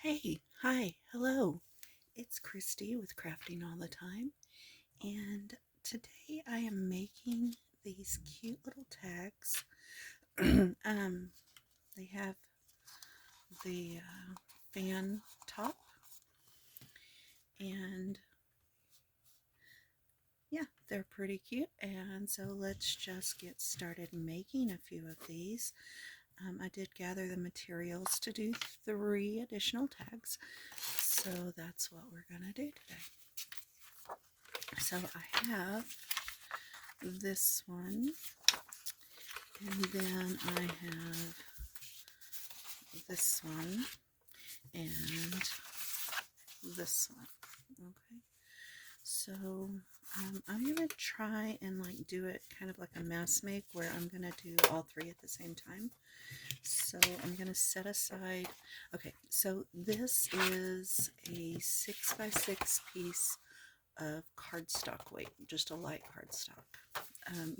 Hey, hi, hello. It's Christy with Crafting All the Time, and today I am making these cute little tags. They have the fan top, and yeah, they're pretty cute. And so let's just get started making a few of these. I did gather the materials to do 3 additional tags, so that's what we're gonna do today. So I have this one, and then I have this one and this one. Okay, so I'm gonna try and do it kind of like a mass make where I'm gonna do all 3 at the same time. So I'm gonna set aside. Okay, so this is a 6x6 piece of cardstock weight, just a light cardstock.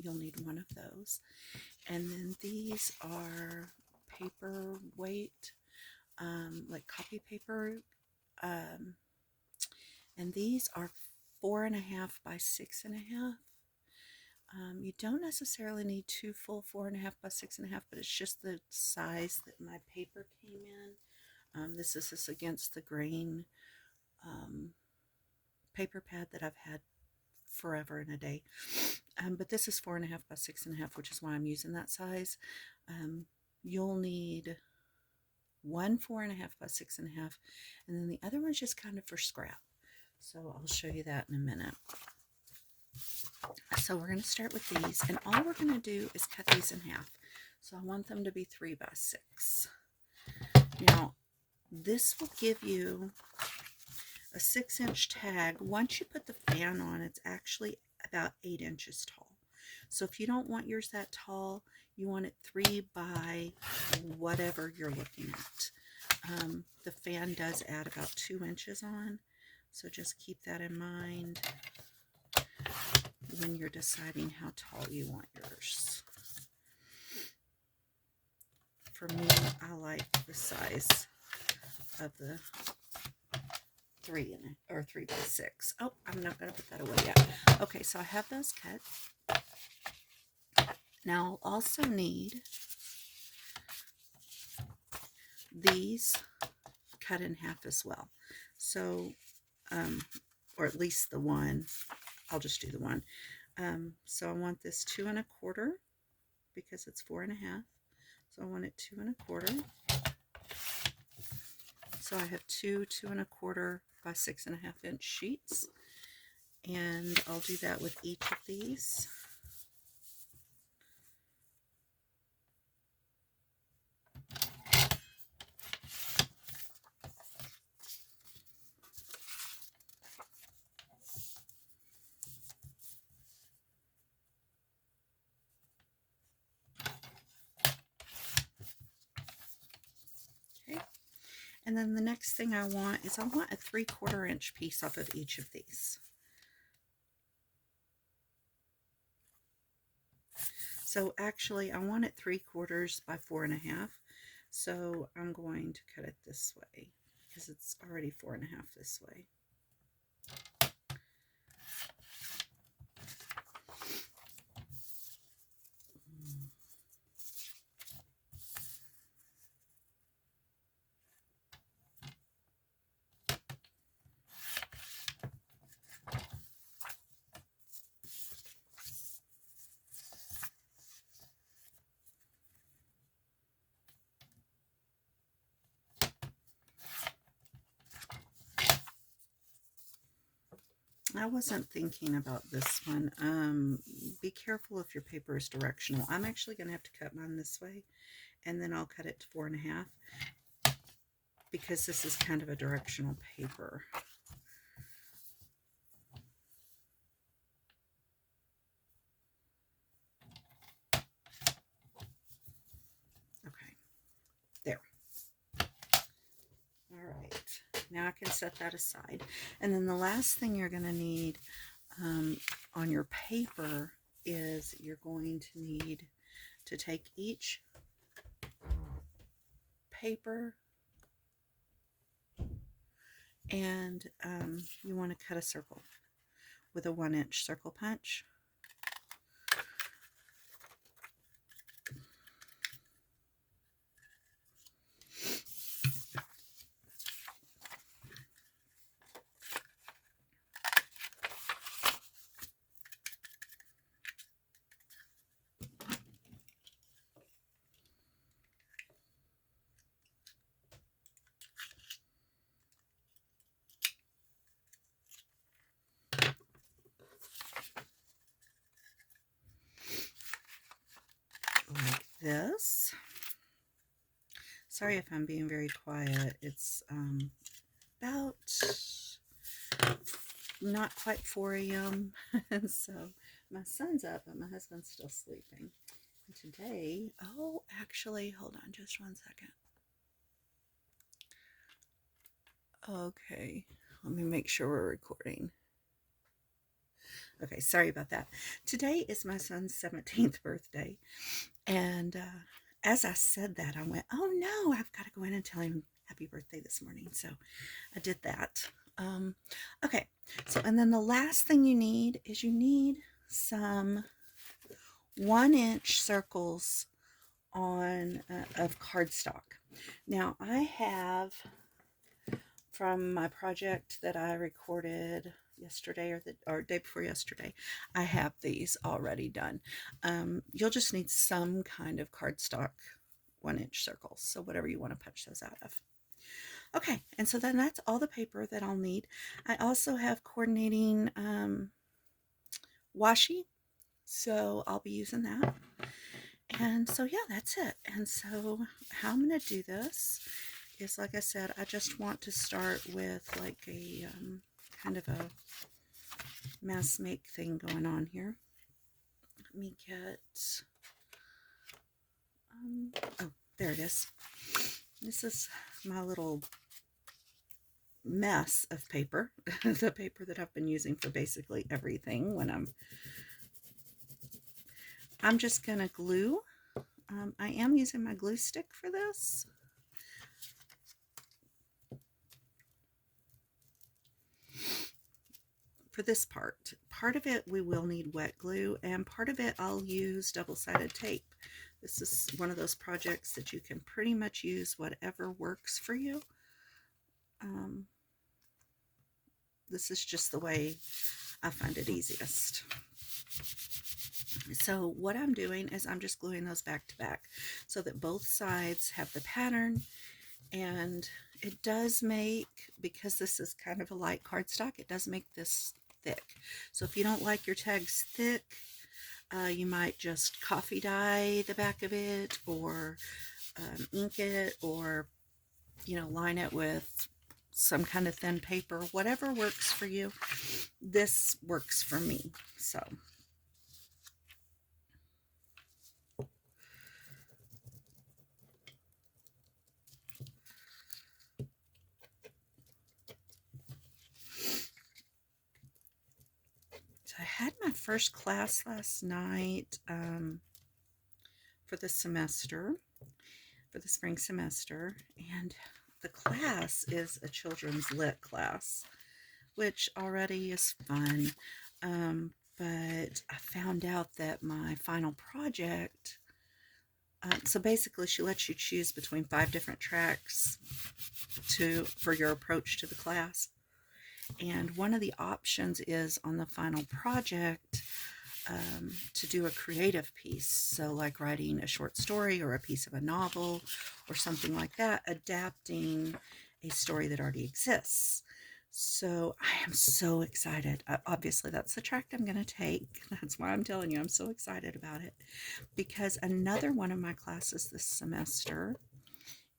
You'll need one of those. And then these are paper weight, like copy paper. Um, and these are 4.5 by 6.5. You don't necessarily need 2 full 4.5 by 6.5, but it's just the size that my paper came in. This is this Against the Grain um, paper pad that I've had forever and a day. But this is 4.5 by 6.5, which is why I'm using that size. You'll need one 4.5 by 6.5, and then the other one's just kind of for scrap. So I'll show you that in a minute. So we're going to start with these, and all we're going to do is cut these in half. So I want them to be 3 by 6. Now, this will give you a 6-inch tag. Once you put the fan on, it's actually about 8 inches tall. So if you don't want yours that tall, you want it 3 by whatever you're looking at. The fan does add about 2 inches on, so just keep that in mind when you're deciding how tall you want yours. For me, I like the size of the 3 by 6. Oh, I'm not going to put that away yet. Okay, so I have those cut. Now I'll also need these cut in half as well. So, or at least the one. I'll just do the one. So I want this 2 1/4 because it's 4.5. So I want it 2 1/4. So I have 2 2 1/4 by 6.5 inch sheets, and I'll do that with each of these. Okay. And then the next thing I want is I want a 3/4 inch piece off of each of these. So actually I want it 3/4 by 4.5. So I'm going to cut it this way because it's already 4.5 this way. I wasn't thinking about this one. Be careful if your paper is directional. I'm actually going to have to cut mine this way, and then I'll cut it to 4.5 because this is kind of a directional paper. Okay, there. All right, now I can set that aside. And then the last thing you're going to need on your paper is you're going to need to take each paper and you want to cut a circle with a 1-inch circle punch. Like this. Sorry if I'm being very quiet. It's about not quite 4 a.m. and so my son's up, but my husband's still sleeping. And today, oh, actually, hold on just 1 second. Okay, let me make sure we're recording. Okay, sorry about that. Today is my son's 17th birthday, and as I said that, I went, oh no, I've got to go in and tell him happy birthday this morning. So I did that. Okay, so and then the last thing you need is you need some 1-inch circles on of cardstock. Now I have, from my project that I recorded yesterday or day before yesterday, I have these already done. You'll just need some kind of cardstock 1-inch circles, so whatever you want to punch those out of. Okay, and so then that's all the paper that I'll need. I also have coordinating washi, so I'll be using that. And so yeah, that's it. And so how I'm going to do this is, like I said, I just want to start with like a kind of a mass make thing going on here. Let me get, oh, there it is. This is my little mess of paper, the paper that I've been using for basically everything when I'm just going to glue. I am using my glue stick for this. For this part of it we will need wet glue, and part of it I'll use double-sided tape. This is one of those projects that you can pretty much use whatever works for you. This is just the way I find it easiest. So what I'm doing is I'm just gluing those back to back so that both sides have the pattern. And it does make, because this is kind of a light cardstock, it does make this thick. So if you don't like your tags thick, you might just coffee dye the back of it, or ink it, or line it with some kind of thin paper. Whatever works for you. This works for me. So I had my first class last night for the semester, for the spring semester, and the class is a children's lit class, which already is fun. But I found out that my final project, so basically she lets you choose between 5 different tracks for your approach to the class. And one of the options is on the final project to do a creative piece. So like writing a short story or a piece of a novel or something like that, adapting a story that already exists. So I am so excited. Obviously, that's the track I'm going to take. That's why I'm telling you I'm so excited about it. Because another one of my classes this semester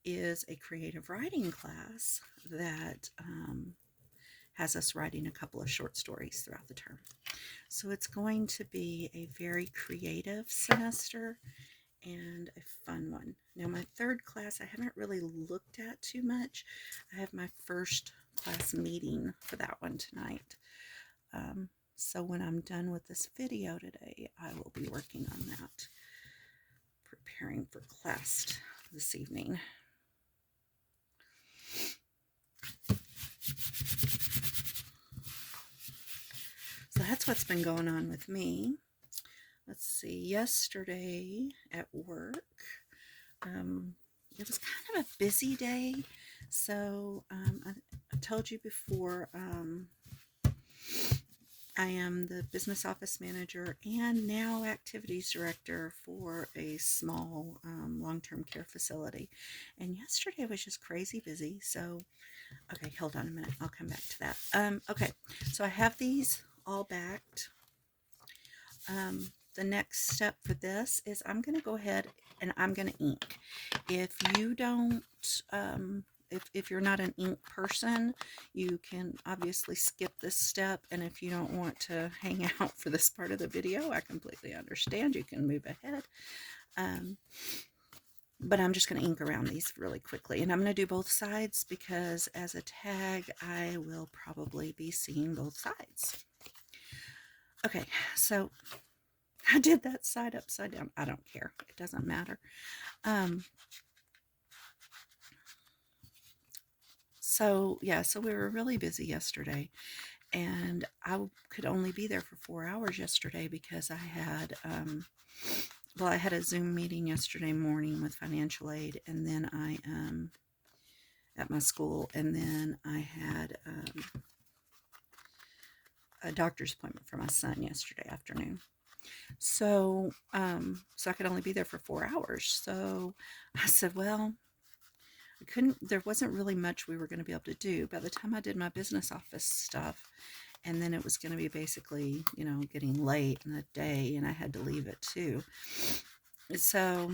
is a creative writing class that has us writing a couple of short stories throughout the term. So it's going to be a very creative semester and a fun one. Now my third class I haven't really looked at too much. I have my first class meeting for that one tonight. So when I'm done with this video today, I will be working on that, preparing for class this evening. what's been going on with me. Let's see, yesterday at work, it was kind of a busy day. So I told you before, I am the business office manager and now activities director for a small long-term care facility. And yesterday was just crazy busy. So, okay, hold on a minute. I'll come back to that. Okay, so I have these all backed. The next step for this is I'm going to go ahead and I'm going to ink. If you don't, if you're not an ink person, you can obviously skip this step. And if you don't want to hang out for this part of the video, I completely understand. You can move ahead. But I'm just going to ink around these really quickly. And I'm going to do both sides because as a tag, I will probably be seeing both sides. Okay, so I did that side upside down. I don't care. It doesn't matter. So we were really busy yesterday, and I could only be there for 4 hours yesterday because I had, I had a Zoom meeting yesterday morning with financial aid, and then I, at my school, and then I had a doctor's appointment for my son yesterday afternoon. So I could only be there for 4 hours. So I said, well, there wasn't really much we were going to be able to do. By the time I did my business office stuff, and then it was going to be basically, getting late in the day, and I had to leave at 2. So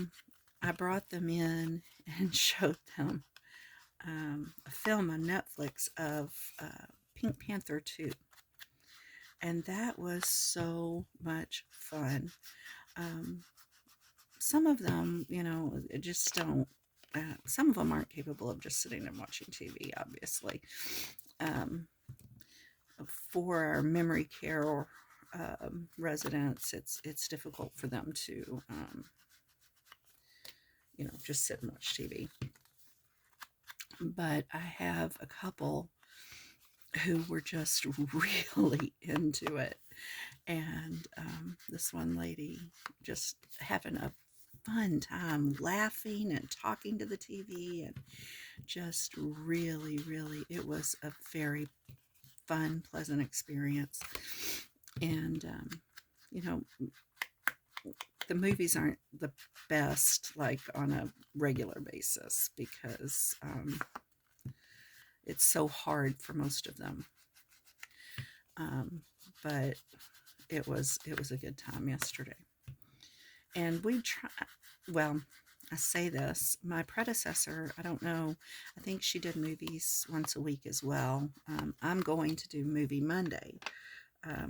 I brought them in and showed them a film on Netflix of Pink Panther 2. And that was so much fun. Some of them, just don't, some of them aren't capable of just sitting and watching TV, obviously. For our memory care residents, it's difficult for them to, just sit and watch TV. But I have a couple who were just really into it. And this one lady just having a fun time laughing and talking to the TV, and just really, it was a very fun, pleasant experience. And, the movies aren't the best, like on a regular basis, because it's so hard for most of them. But it was a good time yesterday. And we try, well, I say this, my predecessor, I don't know, I think she did movies once a week as well. I'm going to do Movie Monday,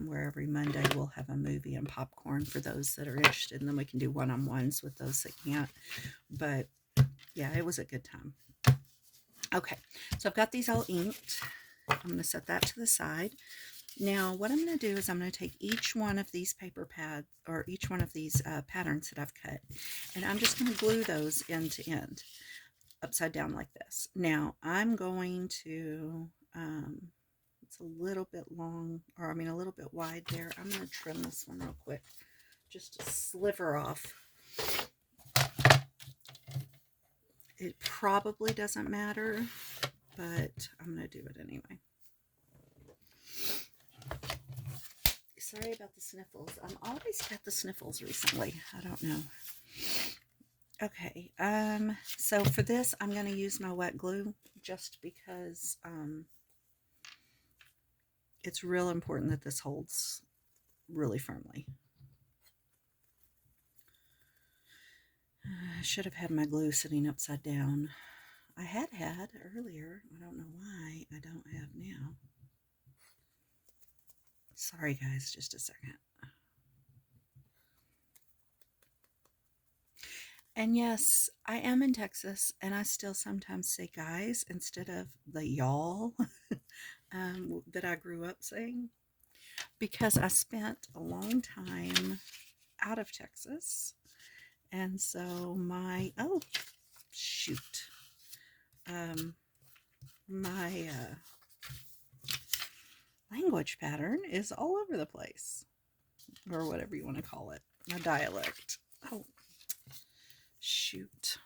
where every Monday we'll have a movie and popcorn for those that are interested, and then we can do one-on-ones with those that can't. But yeah, it was a good time. Okay, so I've got these all inked. I'm going to set that to the side. Now, what I'm going to do is I'm going to take each one of these paper pads, or each one of these patterns that I've cut, and I'm just going to glue those end to end, upside down like this. Now, I'm going to, it's a little bit long, or I mean a little bit wide there. I'm going to trim this one real quick, just a sliver off. It probably doesn't matter, but I'm going to do it anyway. Sorry about the sniffles. I've always got the sniffles recently. I don't know. Okay, so for this, I'm going to use my wet glue just because it's real important that this holds really firmly. I should have had my glue sitting upside down. I had earlier. I don't know why I don't have now. Sorry, guys, just a second. And yes, I am in Texas, and I still sometimes say guys instead of the y'all that I grew up saying, because I spent a long time out of Texas. And so my, oh, shoot. My language pattern is all over the place, or whatever you want to call it, a dialect. Oh, shoot.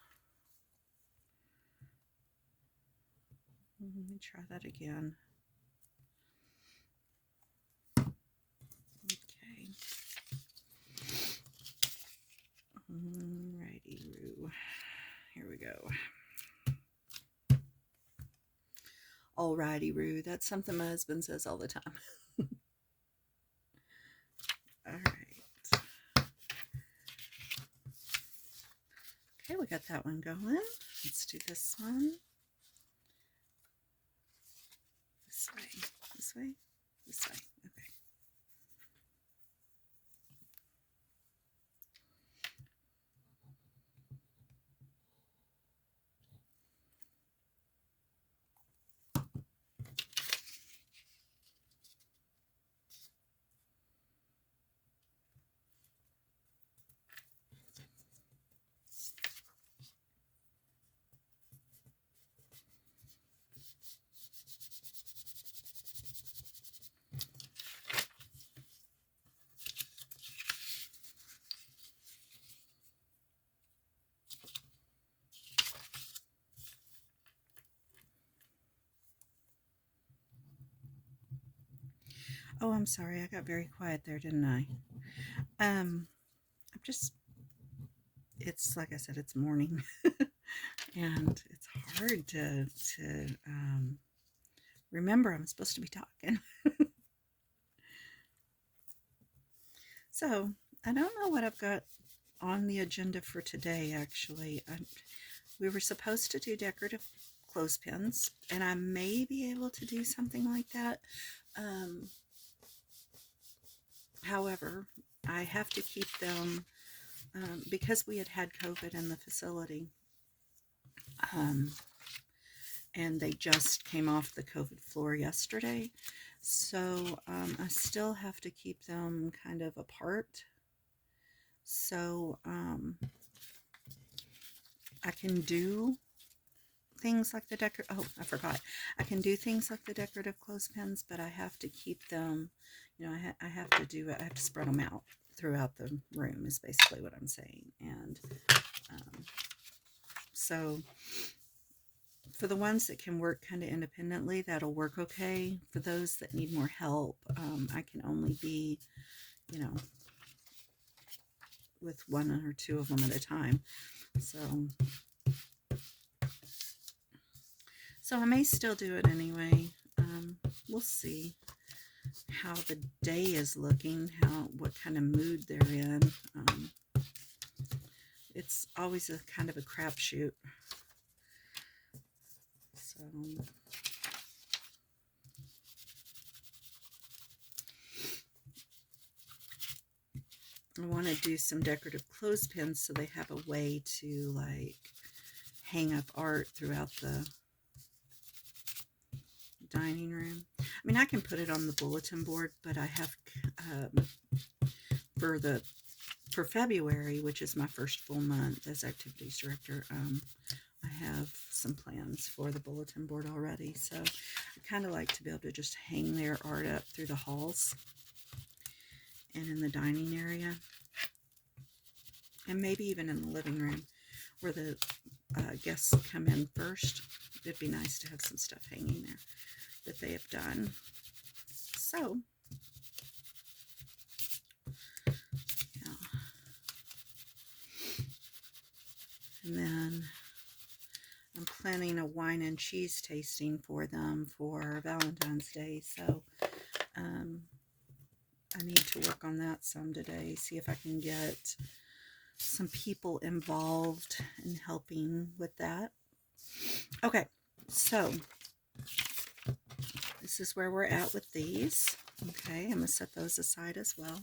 Let me try that again. Okay. Righty-roo. Here we go. Alrighty-roo. That's something my husband says all the time. All right. Okay, we got that one going. Let's do this one. This way, this way, this way. Okay. Oh, I'm sorry. I got very quiet there, didn't I? I'm just, it's like I said, it's morning and it's hard to remember I'm supposed to be talking. So I don't know what I've got on the agenda for today, actually. We were supposed to do decorative clothespins, and I may be able to do something like that. However, I have to keep them because we had COVID in the facility, and they just came off the COVID floor yesterday. So I still have to keep them kind of apart. So I can do things like the I forgot. I can do things like the decorative clothespins, but I have to keep them, you know, I have to do it. I have to spread them out throughout the room is basically what I'm saying. And so for the ones that can work kind of independently, that'll work okay. For those that need more help, I can only be, you know, with one or two of them at a time. So I may still do it anyway. We'll see how the day is looking, what kind of mood they're in. It's always a kind of a crapshoot. So I want to do some decorative clothespins so they have a way to like hang up art throughout the dining room. I mean, I can put it on the bulletin board, but I have for February, which is my first full month as activities director, I have some plans for the bulletin board already. So I kind of like to be able to just hang their art up through the halls and in the dining area, and maybe even in the living room where the guests come in first. It'd be nice to have some stuff hanging there that they have done. So yeah. And then I'm planning a wine and cheese tasting for them for Valentine's Day. So I need to work on that some today, see if I can get some people involved in helping with that. Okay, so this is where we're at with these. Okay, I'm going to set those aside as well.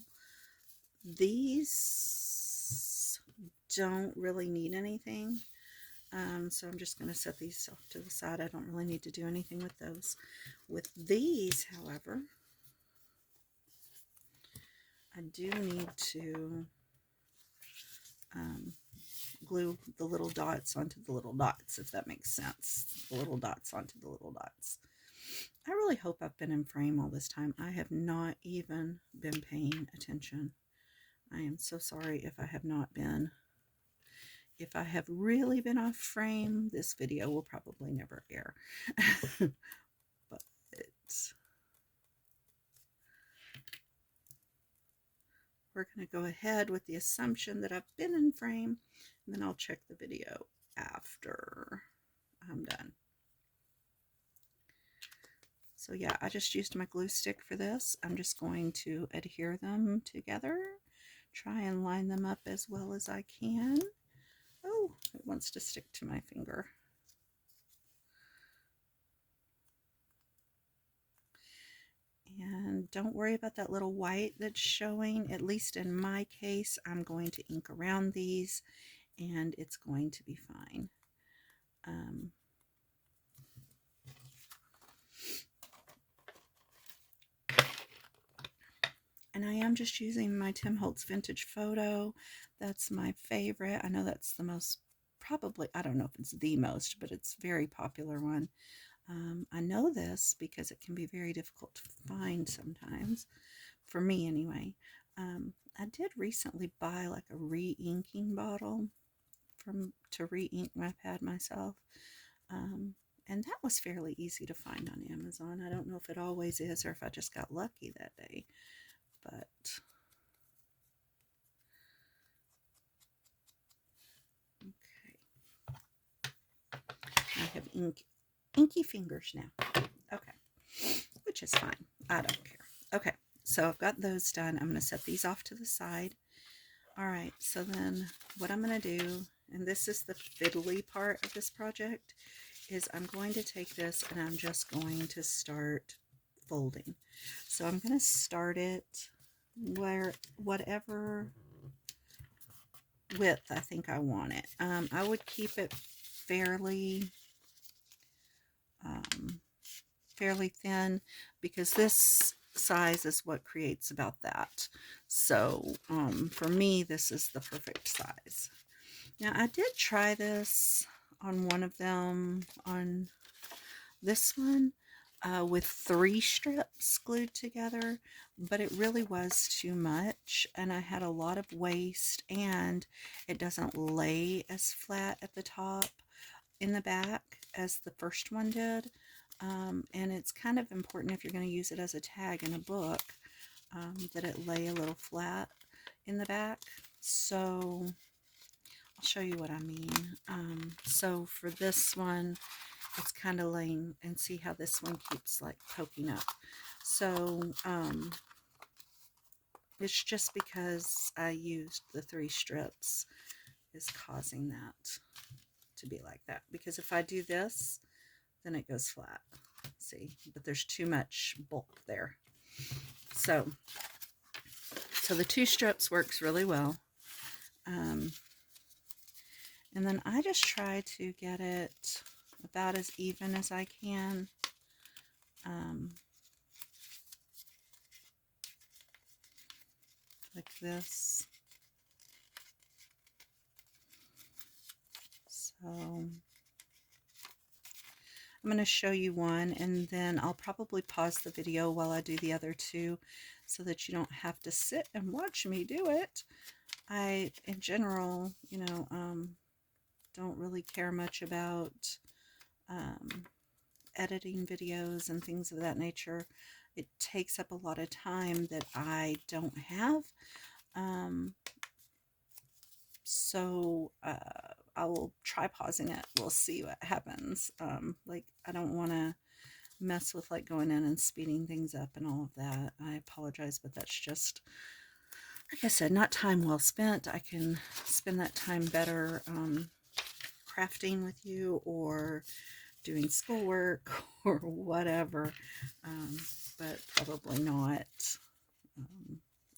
These don't really need anything, so I'm just going to set these off to the side. I don't really need to do anything with those. With these, however, I do need to glue the little dots onto the little dots, if that makes sense. The little dots onto the little dots. I really hope I've been in frame all this time. I have not even been paying attention. I am so sorry if I have not been. If I have really been off frame, this video will probably never air. But we're going to go ahead with the assumption that I've been in frame, and then I'll check the video after I'm done. So yeah, I just used my glue stick for this. I'm just going to adhere them together, try and line them up as well as I can. Oh, it wants to stick to my finger. And don't worry about that little white that's showing. At least in my case, I'm going to ink around these and it's going to be fine. And I am just using my Tim Holtz Vintage Photo. That's my favorite. I know that's the most, probably, I don't know if it's the most, but it's a very popular one. I know this because it can be very difficult to find sometimes, for me anyway. I did recently buy like a re-inking bottle to re-ink my pad myself. And that was fairly easy to find on Amazon. I don't know if it always is or if I just got lucky that day. But okay, I have inky fingers now. Okay, which is fine. I don't care. Okay, so I've got those done. I'm going to set these off to the side. All right, so then what I'm going to do, and this is the fiddly part of this project, is I'm going to take this and I'm just going to start folding. So I'm going to start it where whatever width I think I want it. I would keep it fairly fairly thin because this size is what creates about that. So for me, this is the perfect size. Now I did try this on one of them, on this one, with 3 strips glued together, but it really was too much and I had a lot of waste and it doesn't lay as flat at the top in the back as the first one did. And it's kind of important if you're going to use it as a tag in a book, that it lay a little flat in the back. So I'll show you what I mean. So for this one, it's kind of laying, and see how this one keeps like poking up. So it's just because I used the 3 strips is causing that to be like that. Because if I do this, then it goes flat. See, but there's too much bulk there. So the 2 strips works really well. And then I just try to get it about as even as I can. Like this. So I'm going to show you one, and then I'll probably pause the video while I do the other 2 so that you don't have to sit and watch me do it. I, in general, you know, don't really care much about editing videos and things of that nature. It takes up a lot of time that I don't have. So I will try pausing it. We'll see what happens. Like, I don't want to mess with like going in and speeding things up and all of that. I apologize, but that's just, like I said, not time well spent. I can spend that time better crafting with you or doing schoolwork or whatever, but probably not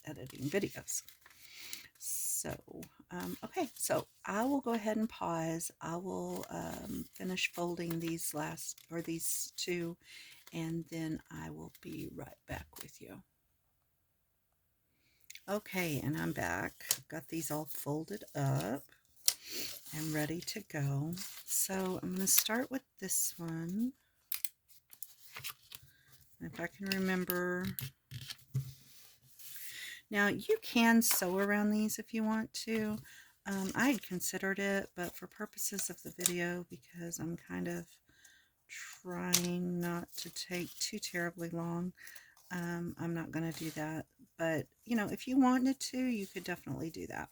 editing videos. So, okay, so I will go ahead and pause. I will finish folding these these 2, and then I will be right back with you. Okay, and I'm back. I've got these all folded up and ready to go. So I'm going to start with this one. If I can remember. Now you can sew around these if you want to. I had considered it, but for purposes of the video, because I'm kind of trying not to take too terribly long, I'm not going to do that. But, you know, if you wanted to, you could definitely do that.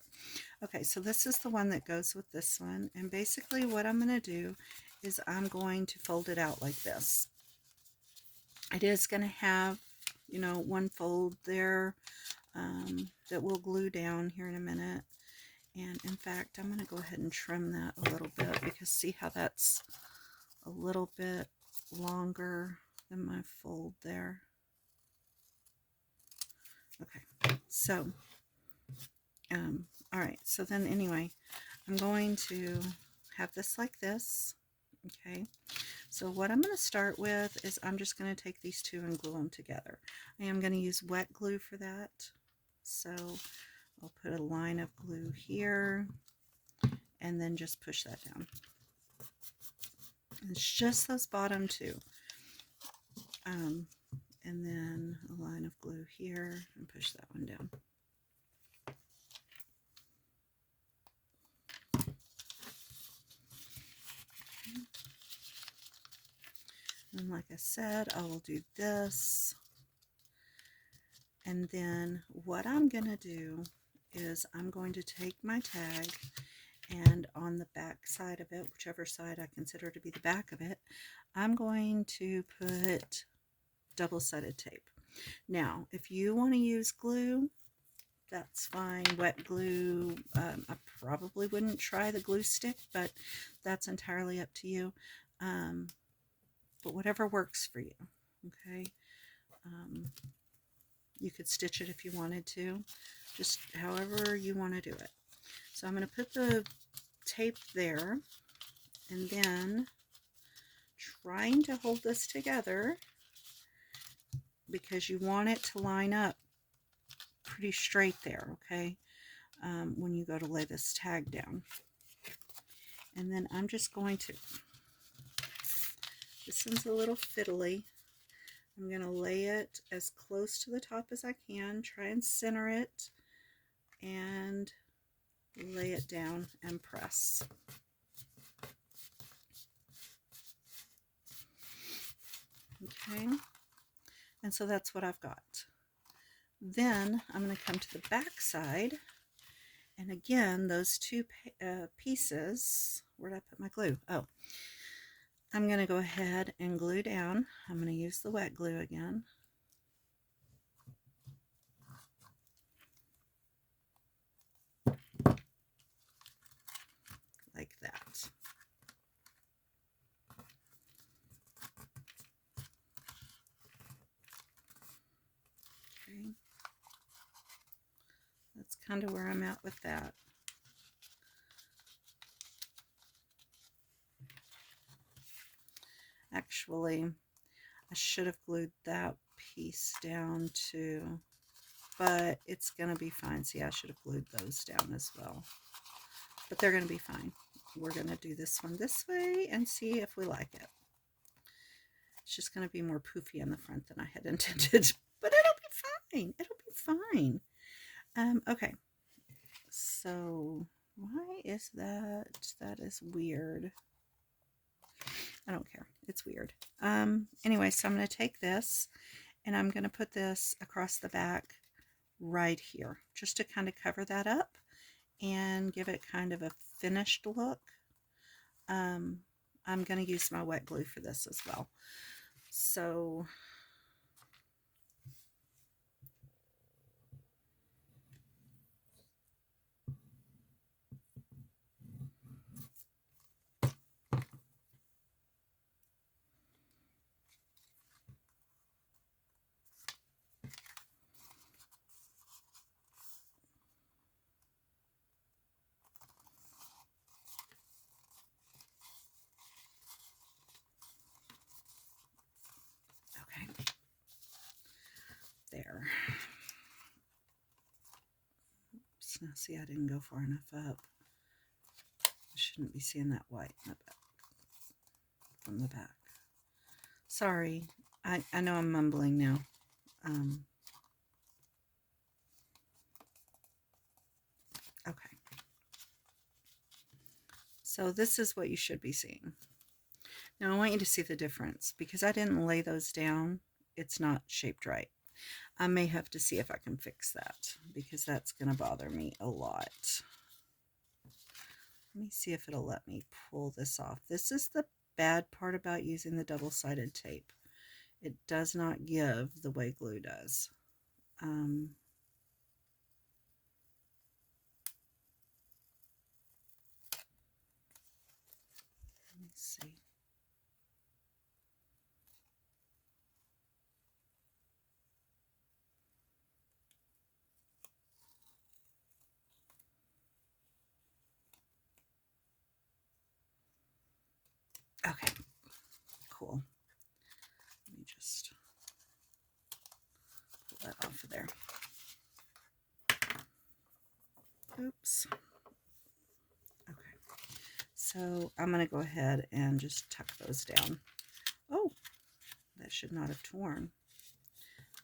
Okay, so this is the one that goes with this one. And basically what I'm going to do is I'm going to fold it out like this. It is going to have, you know, one fold there that we'll glue down here in a minute. And in fact, I'm going to go ahead and trim that a little bit, because see how that's a little bit longer than my fold there. Okay, so all right, so then anyway, I'm going to have this like this. Okay, so what I'm going to start with is I'm just going to take these two and glue them together. I am going to use wet glue for that, so I'll put a line of glue here and then just push that down. It's just those bottom two. And then a line of glue here and push that one down. Okay. And like I said, I will do this. And then what I'm going to do is I'm going to take my tag, and on the back side of it, whichever side I consider to be the back of it, I'm going to put double-sided tape. Now, if you want to use glue, that's fine. Wet glue, I probably wouldn't try the glue stick, but that's entirely up to you. But whatever works for you, okay? You could stitch it if you wanted to, just however you want to do it. So I'm going to put the tape there, and then trying to hold this together, because you want it to line up pretty straight there, okay, when you go to lay this tag down. And then I'm just going to, this one's a little fiddly, I'm going to lay it as close to the top as I can, try and center it, and lay it down and press. Okay, and so that's what I've got. Then I'm going to come to the back side, and again, those two pieces, where did I put my glue? Oh, I'm going to go ahead and glue down. I'm going to use the wet glue again. Like that. Okay. That's kind of where I'm at with that. Actually, I should have glued that piece down too, but it's going to be fine. See, I should have glued those down as well, but they're going to be fine. We're going to do this one this way and see if we like it. It's just going to be more poofy in the front than I had intended, but it'll be fine. It'll be fine. Okay, so why is that? That is weird. I don't care. It's weird. Anyway, so I'm going to take this and I'm going to put this across the back right here, just to kind of cover that up and give it kind of a finished look. I'm going to use my wet glue for this as well. So there. Oops, now see, I didn't go far enough up. I shouldn't be seeing that white in the back, from the back. Sorry, I know I'm mumbling now. Okay. So this is what you should be seeing. Now I want you to see the difference because I didn't lay those down. It's not shaped right. I may have to see if I can fix that because that's going to bother me a lot. Let me see if it'll let me pull this off. This is the bad part about using the double-sided tape. It does not give the way glue does. Let me see. Okay, cool. Let me just pull that off of there. Oops. Okay, so I'm going to go ahead and just tuck those down. Oh, that should not have torn.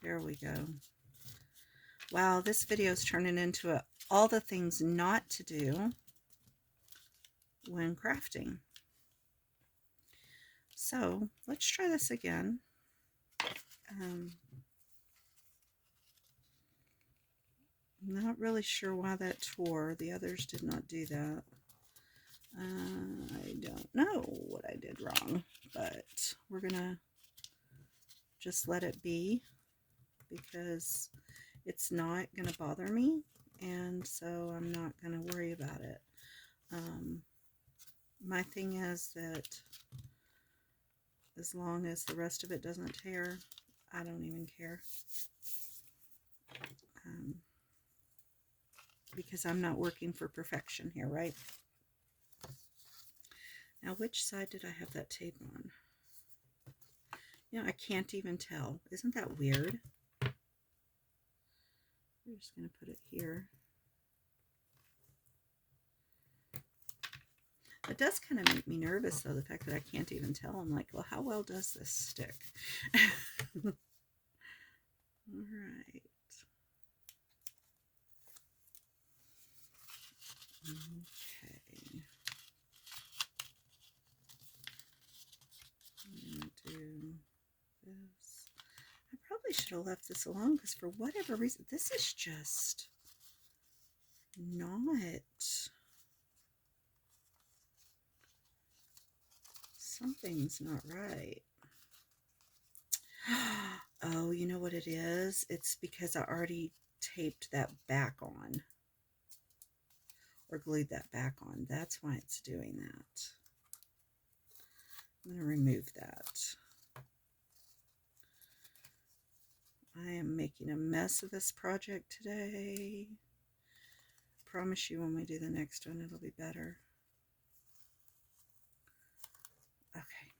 There we go. Wow, this video is turning into all the things not to do when crafting. So let's try this again. Not really sure why that tore. The others did not do that. I don't know what I did wrong, but we're gonna just let it be because it's not gonna bother me, and so I'm not gonna worry about it. My thing is that as long as the rest of it doesn't tear, I don't even care. Because I'm not working for perfection here, right? Now, which side did I have that tape on? You know, I can't even tell. Isn't that weird? We're just going to put it here. It does kind of make me nervous, though, the fact that I can't even tell. I'm like, well, how well does this stick? All right. Okay. I'm going to do this. I probably should have left this alone because for whatever reason, this is just not... Something's not right. Oh, you know what it is? It's because I already taped that back on. Or glued that back on. That's why it's doing that. I'm going to remove that. I am making a mess of this project today. Promise you when we do the next one it'll be better. Okay.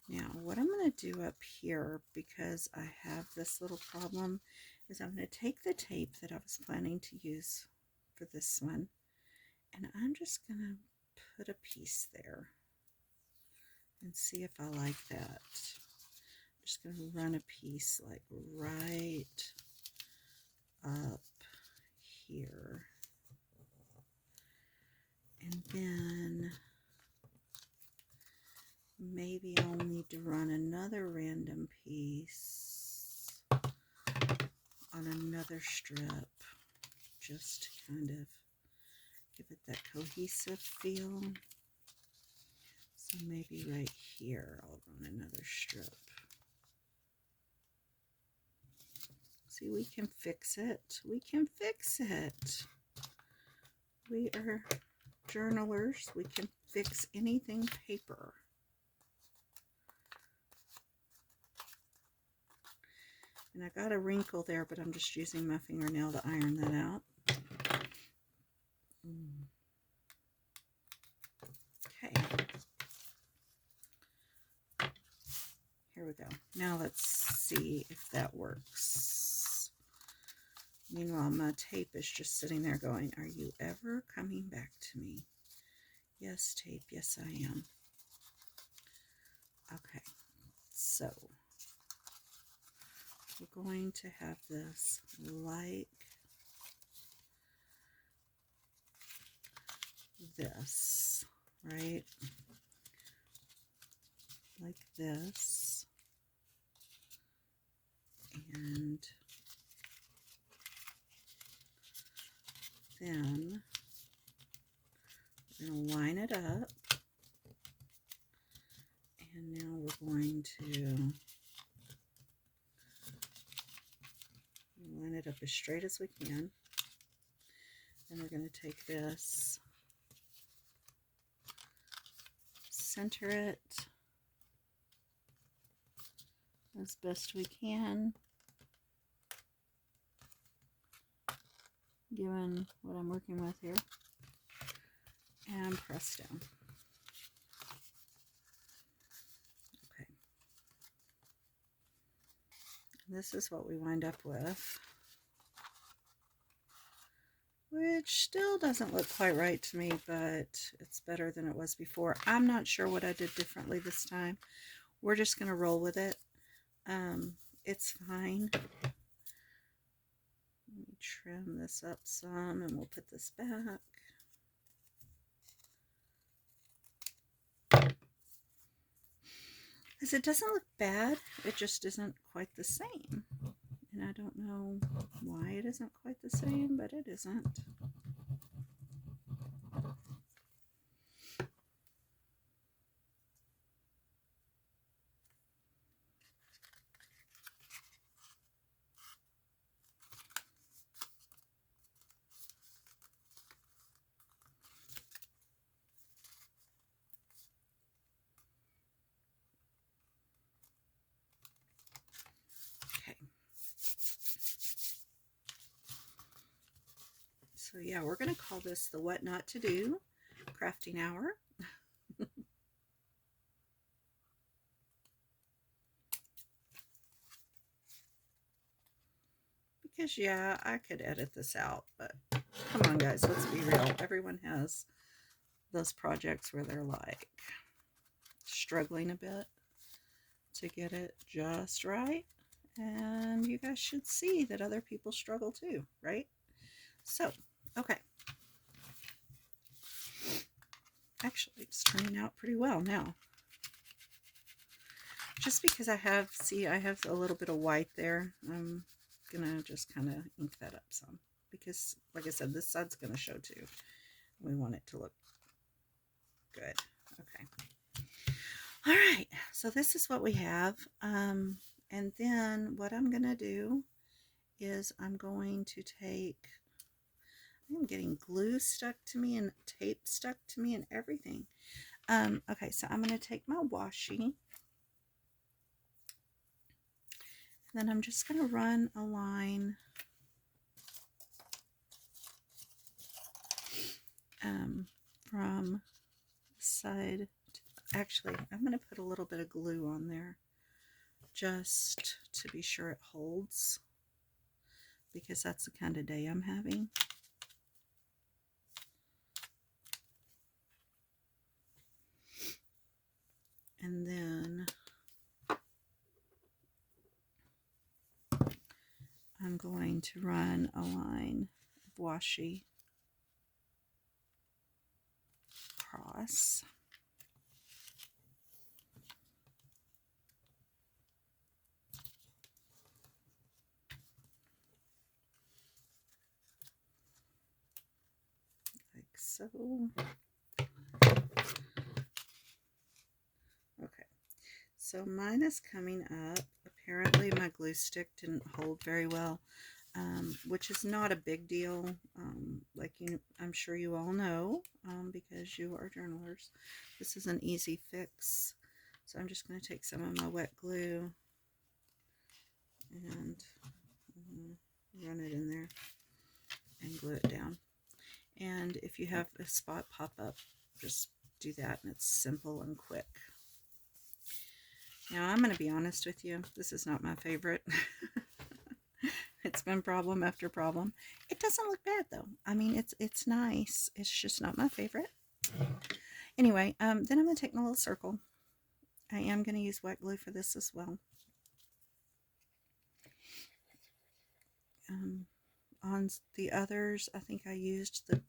Now what I'm going to do up here, because I have this little problem, is I'm going to take the tape that I was planning to use for this one, and I'm just going to put a piece there and see if I like that. I'm just going to run a piece like right up here, and then maybe I'll need to run another random piece on another strip just to kind of give it that cohesive feel. So maybe right here I'll run another strip. See, we can fix it. We can fix it. We are journalers. We can fix anything paper. And I got a wrinkle there, but I'm just using my fingernail to iron that out. Okay. Here we go. Now let's see if that works. Meanwhile, my tape is just sitting there going, are you ever coming back to me? Yes, tape. Yes, I am. Okay, so we're going to have this like this, right? Like this. And then we're going to line it up. And now we're going to line it up as straight as we can. Then we're going to take this, center it as best we can, given what I'm working with here, and press down. Okay. This is what we wind up with, which still doesn't look quite right to me, but it's better than it was before. I'm not sure what I did differently this time. We're just going to roll with it. It's fine. Let me trim this up some and we'll put this back. Because it doesn't look bad, it just isn't quite the same. And I don't know why it isn't quite the same, but it isn't. So yeah, we're going to call this the What Not to Do crafting hour. Because yeah, I could edit this out, but come on guys, let's be real. Everyone has those projects where they're like struggling a bit to get it just right. And you guys should see that other people struggle too, right? So, okay. Actually, it's turning out pretty well now. Just because I have, see, I have a little bit of white there. I'm gonna just kind of ink that up some. Because, like I said, this side's gonna show too. We want it to look good. Okay. All right, so this is what we have. And then what I'm gonna do is I'm going to take, I'm getting glue stuck to me and tape stuck to me and everything. Okay, so I'm going to take my washi. And then I'm just going to run a line from side to, actually, I'm going to put a little bit of glue on there just to be sure it holds, because that's the kind of day I'm having. And then I'm going to run a line of washi across. Like so. Okay, so mine is coming up. Apparently my glue stick didn't hold very well, which is not a big deal. Like I'm sure you all know, because you are journalers. This is an easy fix. So I'm just going to take some of my wet glue and run it in there and glue it down. And if you have a spot pop up, just do that, and it's simple and quick. Now I'm going to be honest with you, this is not my favorite. It's been problem after problem. It doesn't look bad though. I mean, it's nice. It's just not my favorite. Anyway, then I'm going to take my little circle I am going to use wet glue for this as well. On the others, I think I used the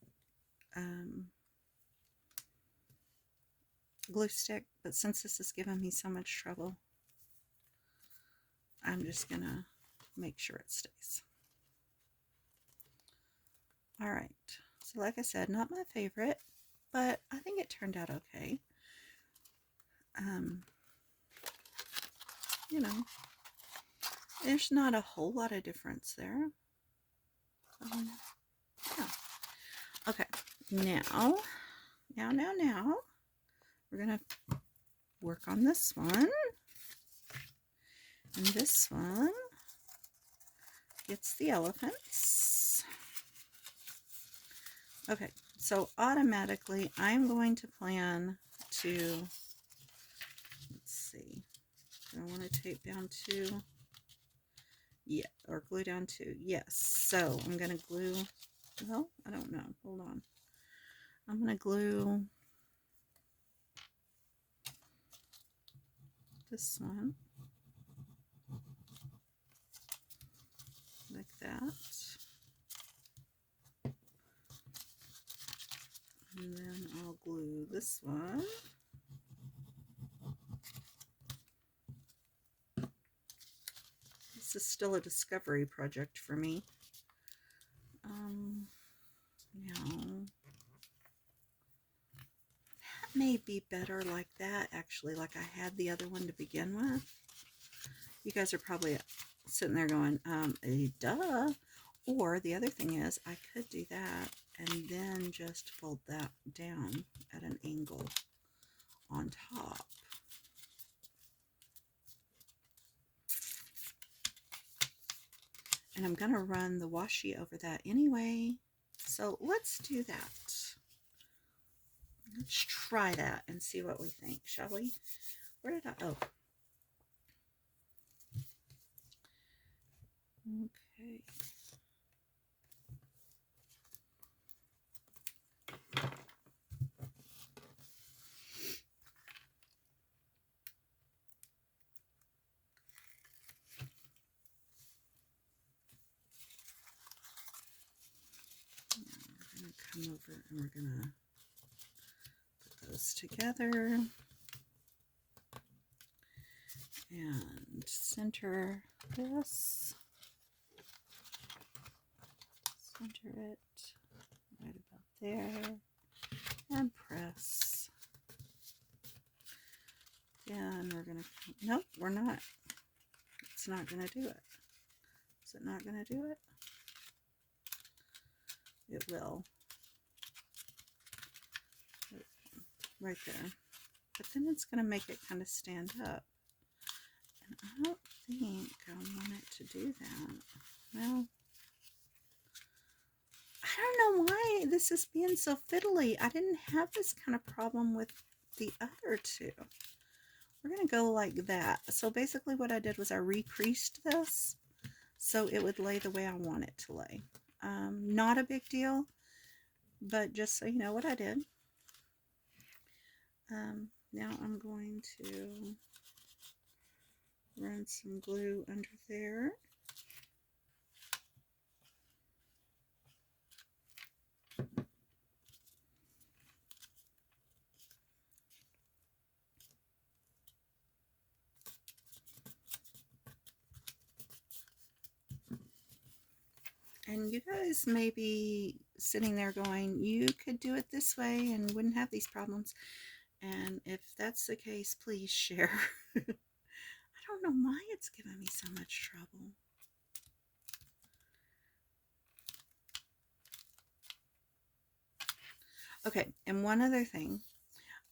glue stick, but since this is giving me so much trouble, I'm just going to make sure it stays. Alright, so like I said, not my favorite, but I think it turned out okay. You know, there's not a whole lot of difference there. Yeah. Okay, now, we're going to work on this one. And this one gets the elephants. Okay, so automatically I'm going to plan to, let's see, do I want to tape down to, yeah, or glue down to, yes. So I'm going to glue, well, I don't know, hold on. I'm going to glue this one like that. And then I'll glue this one. This is still a discovery project for me. Now, that may be better like that, actually, like I had the other one to begin with. You guys are probably sitting there going, duh. Or the other thing is, I could do that and then just fold that down at an angle on top. And I'm going to run the washi over that anyway. So let's do that. Let's try that and see what we think, shall we? Where did I, oh. Okay. We're going to come over and we're going to put those together and center this. Center it right about there and press. Then we're going to, nope, we're not. It's not going to do it. Is it not going to do it? It will. Right there. But then it's going to make it kind of stand up. And I don't think I want it to do that. Well, I don't know why this is being so fiddly. I didn't have this kind of problem with the other two. We're going to go like that. So basically what I did was I recreased this so it would lay the way I want it to lay. Not a big deal, but just so you know what I did. Now I'm going to run some glue under there. And you guys may be sitting there going, you could do it this way and wouldn't have these problems. And if that's the case, please share. I don't know why it's giving me so much trouble. Okay, and one other thing.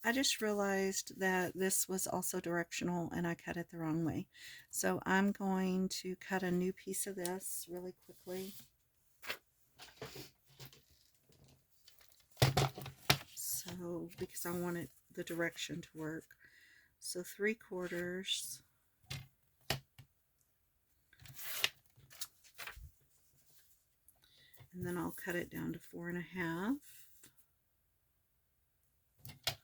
I just realized that this was also directional and I cut it the wrong way. So I'm going to cut a new piece of this really quickly. So, because I wanted the direction to work. So 3/4. And then I'll cut it down to 4.5. Okay.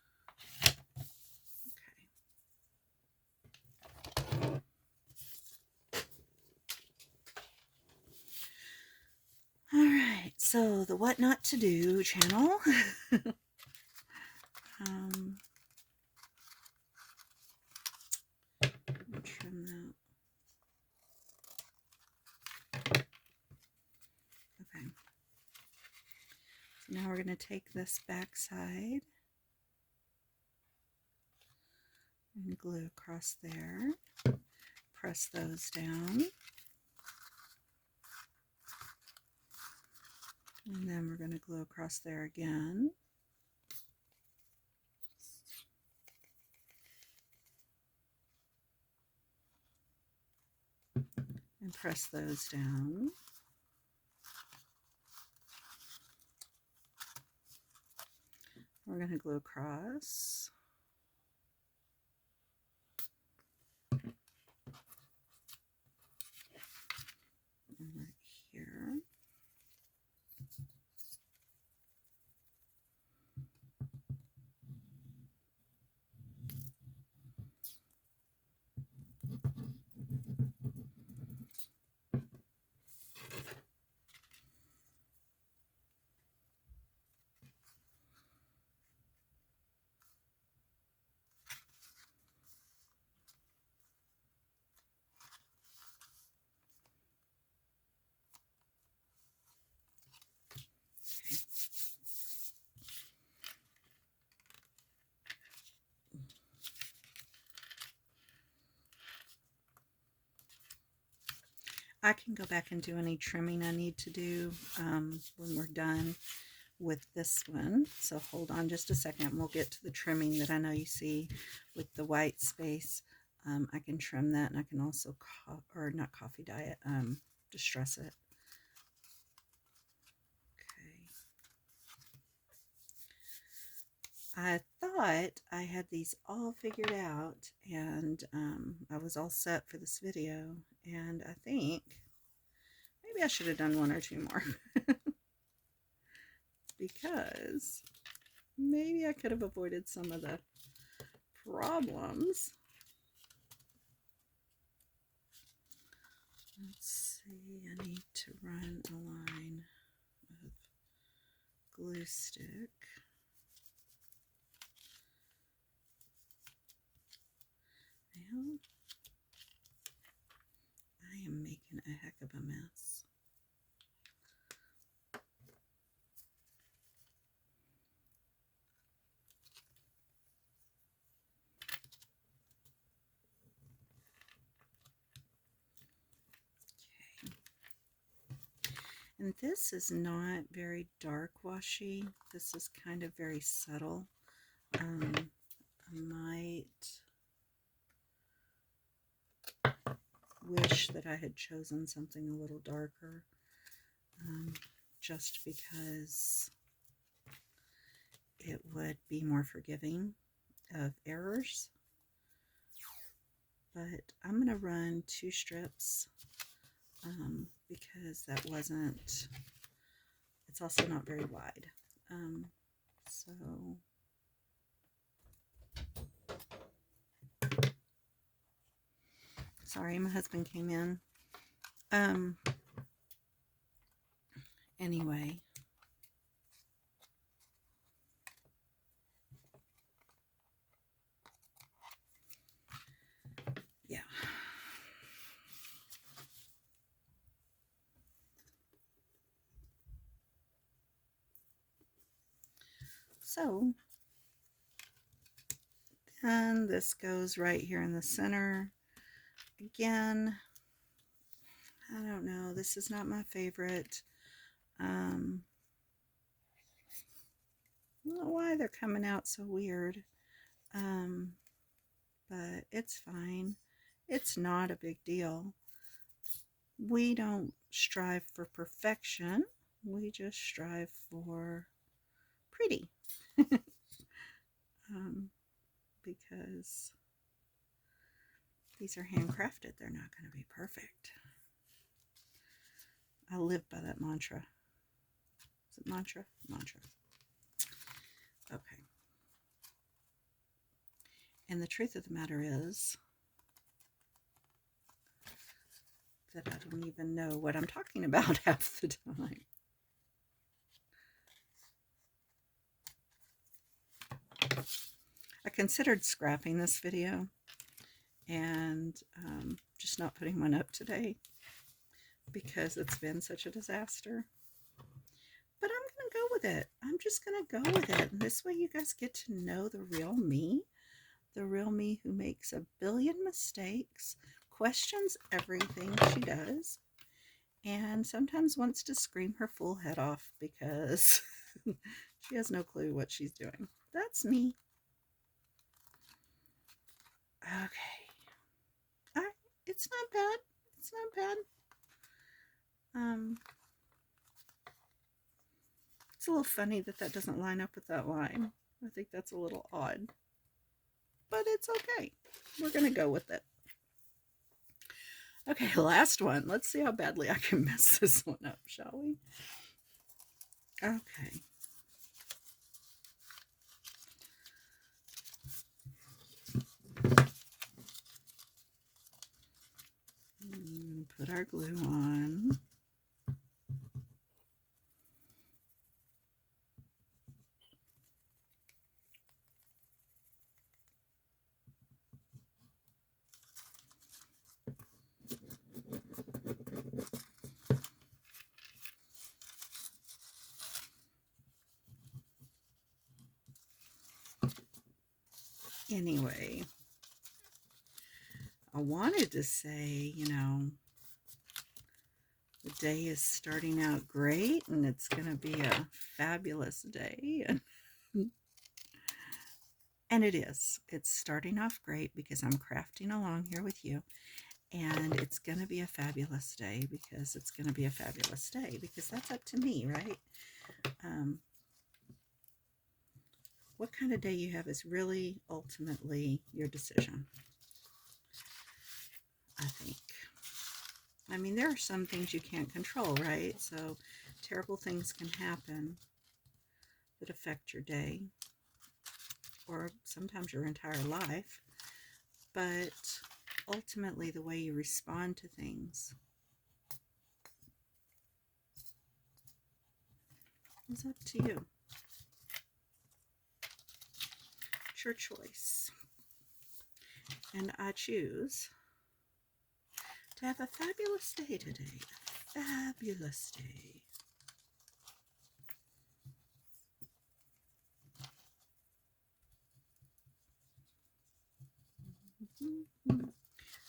So the what not to do channel. Trim that. Okay. So now we're going to take this back side and glue across there. Press those down. And then we're going to glue across there again. And press those down. We're going to glue across. And right here. I can go back and do any trimming I need to do when we're done with this one. So hold on just a second and we'll get to the trimming that I know you see with the white space. I can trim that, and I can also, or not coffee dye it, distress it. Okay. I thought I had these all figured out, and I was all set for this video, and I think maybe I should have done one or two more because maybe I could have avoided some of the problems. Let's see, I need to run a line of glue stick. Well, I am making a heck of a mess. And this is not very dark washy. This is kind of very subtle. I might wish that I had chosen something a little darker, just because it would be more forgiving of errors. But I'm going to run 2 strips because that wasn't, it's also not very wide. So sorry, my husband came in. Anyway, yeah. So, and this goes right here in the center. Again, I don't know, this is not my favorite. I don't know why they're coming out so weird, but it's fine. It's not a big deal. We don't strive for perfection. We just strive for pretty. Because these are handcrafted. They're not going to be perfect. I live by that mantra. Is it mantra? Mantra. Okay. And the truth of the matter is that I don't even know what I'm talking about half the time. I considered scrapping this video and just not putting one up today because it's been such a disaster. But I'm going to go with it. I'm just going to go with it. And this way you guys get to know the real me who makes a billion mistakes, questions everything she does, and sometimes wants to scream her full head off because she has no clue what she's doing. That's me. Okay. All right. It's not bad. It's not bad. It's a little funny that that doesn't line up with that line. I think that's a little odd. But it's okay. We're going to go with it. Okay, last one. Let's see how badly I can mess this one up, shall we? Okay. Put our glue on. Anyway, I wanted to say, you know, the day is starting out great and it's going to be a fabulous day. And it is. It's starting off great because I'm crafting along here with you. And it's going to be a fabulous day because it's going to be a fabulous day because that's up to me, right? What kind of day you have is really ultimately your decision, I think. I mean, there are some things you can't control, right? So terrible things can happen that affect your day or sometimes your entire life. But ultimately, the way you respond to things is up to you. It's your choice. And I choose to have a fabulous day today. A fabulous day.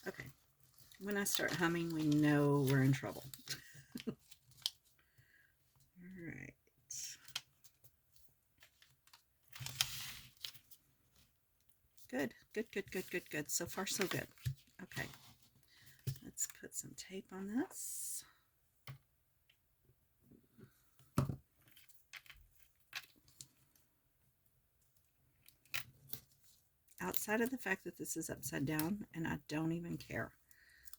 Okay. When I start humming, we know we're in trouble. All right. Good, good, good, good, good, good. So far, so good. Okay. Let's put some tape on this. Outside of the fact that this is upside down, and I don't even care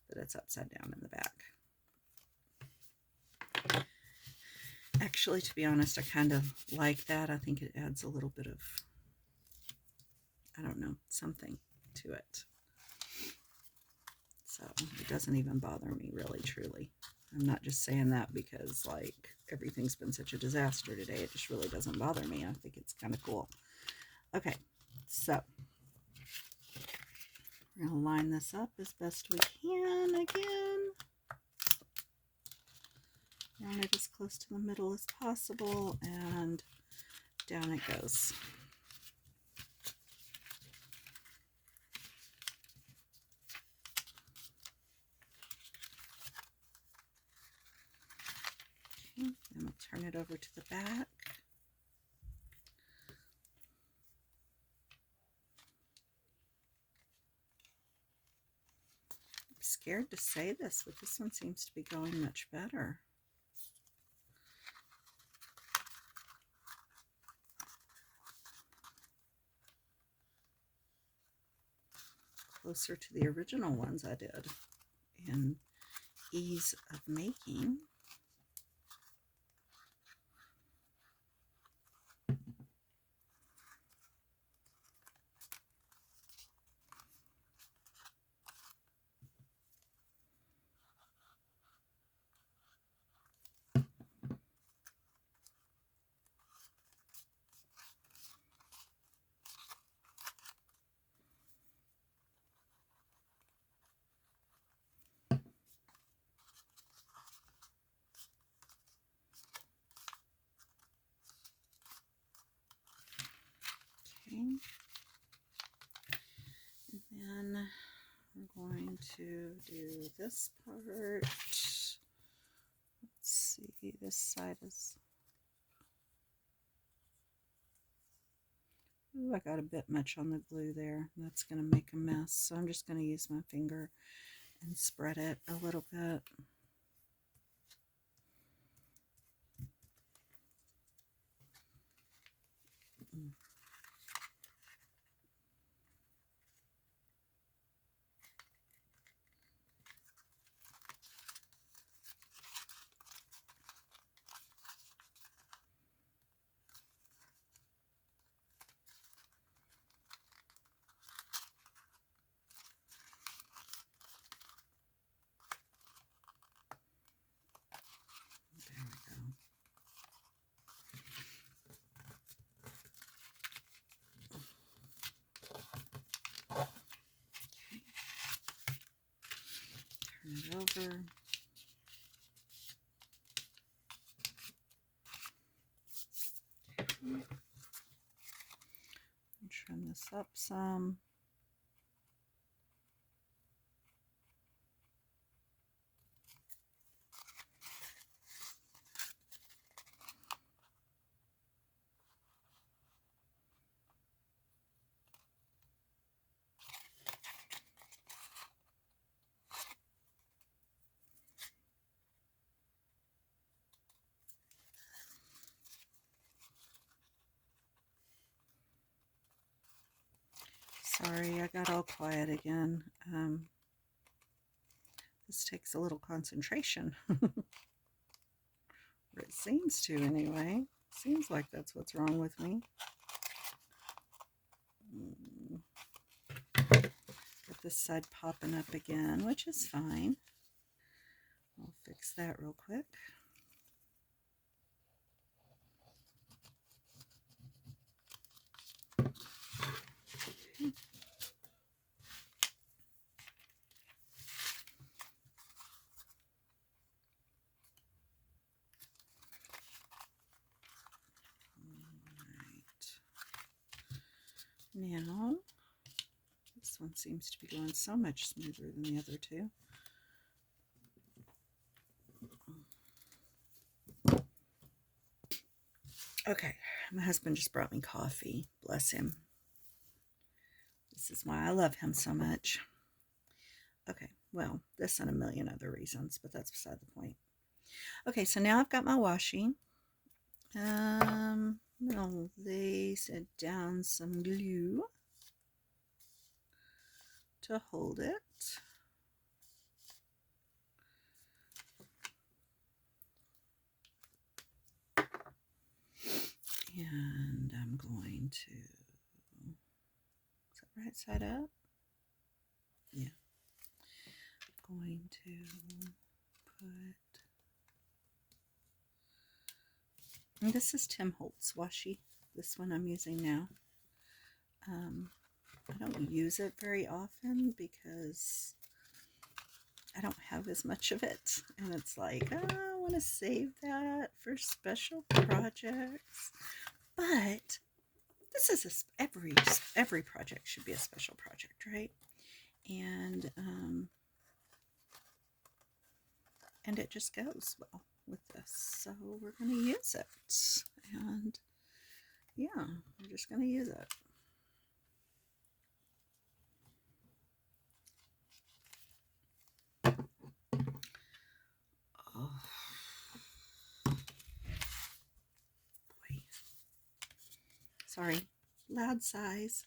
that it's upside down in the back. Actually, to be honest, I kind of like that. I think it adds a little bit of, I don't know, something to it. So it doesn't even bother me, really, truly. I'm not just saying that because, like, everything's been such a disaster today. It just really doesn't bother me. I think it's kind of cool. Okay, so we're going to line this up as best we can again. Round it as close to the middle as possible, and down it goes. Okay, then we'll turn it over to the back. I'm scared to say this, but this one seems to be going much better. Closer to the original ones I did in ease of making. to do this part. Let's see, this side is... Ooh, I got a bit much on the glue there. That's going to make a mess. So I'm just going to use my finger and spread it a little bit. There we go. Turn it over. Trim this up some. Sorry, I got all quiet again. This takes a little concentration. Or it seems to anyway. Seems like that's what's wrong with me. Got this side popping up again, which is fine. I'll fix that real quick. Now, this one seems to be going so much smoother than the other two. Okay, my husband just brought me coffee. Bless him. This is why I love him so much. Okay, well, this and a million other reasons, but that's beside the point. Okay, so now I've got my washi. I'll lay down some glue to hold it. And I'm going to, is that right side up? Yeah. I'm going to put, and this is Tim Holtz washi, this one I'm using now. I don't use it very often because I don't have as much of it, and it's like, oh, I want to save that for special projects. But this is every project should be a special project, right? And it just goes well with this, so we're going to use it. And yeah, we're just going to use it. Oh boy, sorry, loud sighs.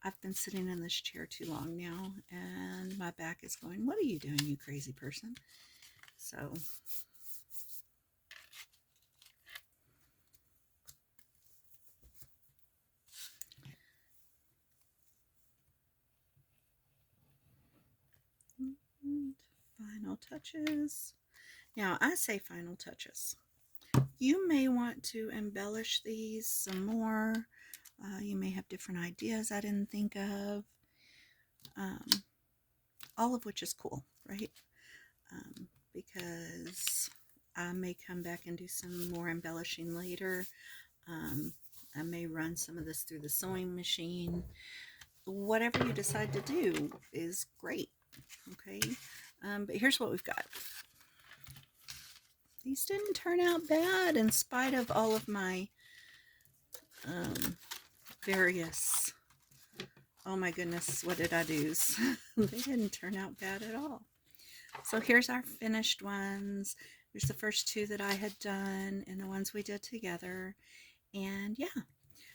I've been sitting in this chair too long now, and my back is going, what are you doing, you crazy person? So final touches. Now, I say final touches. You may want to embellish these some more. You may have different ideas I didn't think of. All of which is cool, right? Because I may come back and do some more embellishing later. I may run some of this through the sewing machine. whatever you decide to do is great. Okay, but here's what we've got. These didn't turn out bad in spite of all of my various, oh my goodness, what did I do? They didn't turn out bad at all. So here's our finished ones. There's the first two that I had done and the ones we did together. And yeah,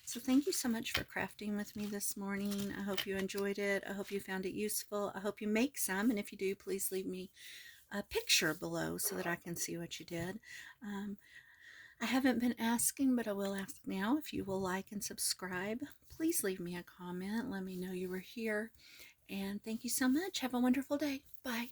so thank you so much for crafting with me this morning. I hope you enjoyed it. I hope you found it useful. I hope you make some, and if you do, please leave me a picture below so that I can see what you did. I haven't been asking, but I will ask now. If you will like and subscribe, please leave me a comment. Let me know you were here. And thank you so much. Have a wonderful day. Bye.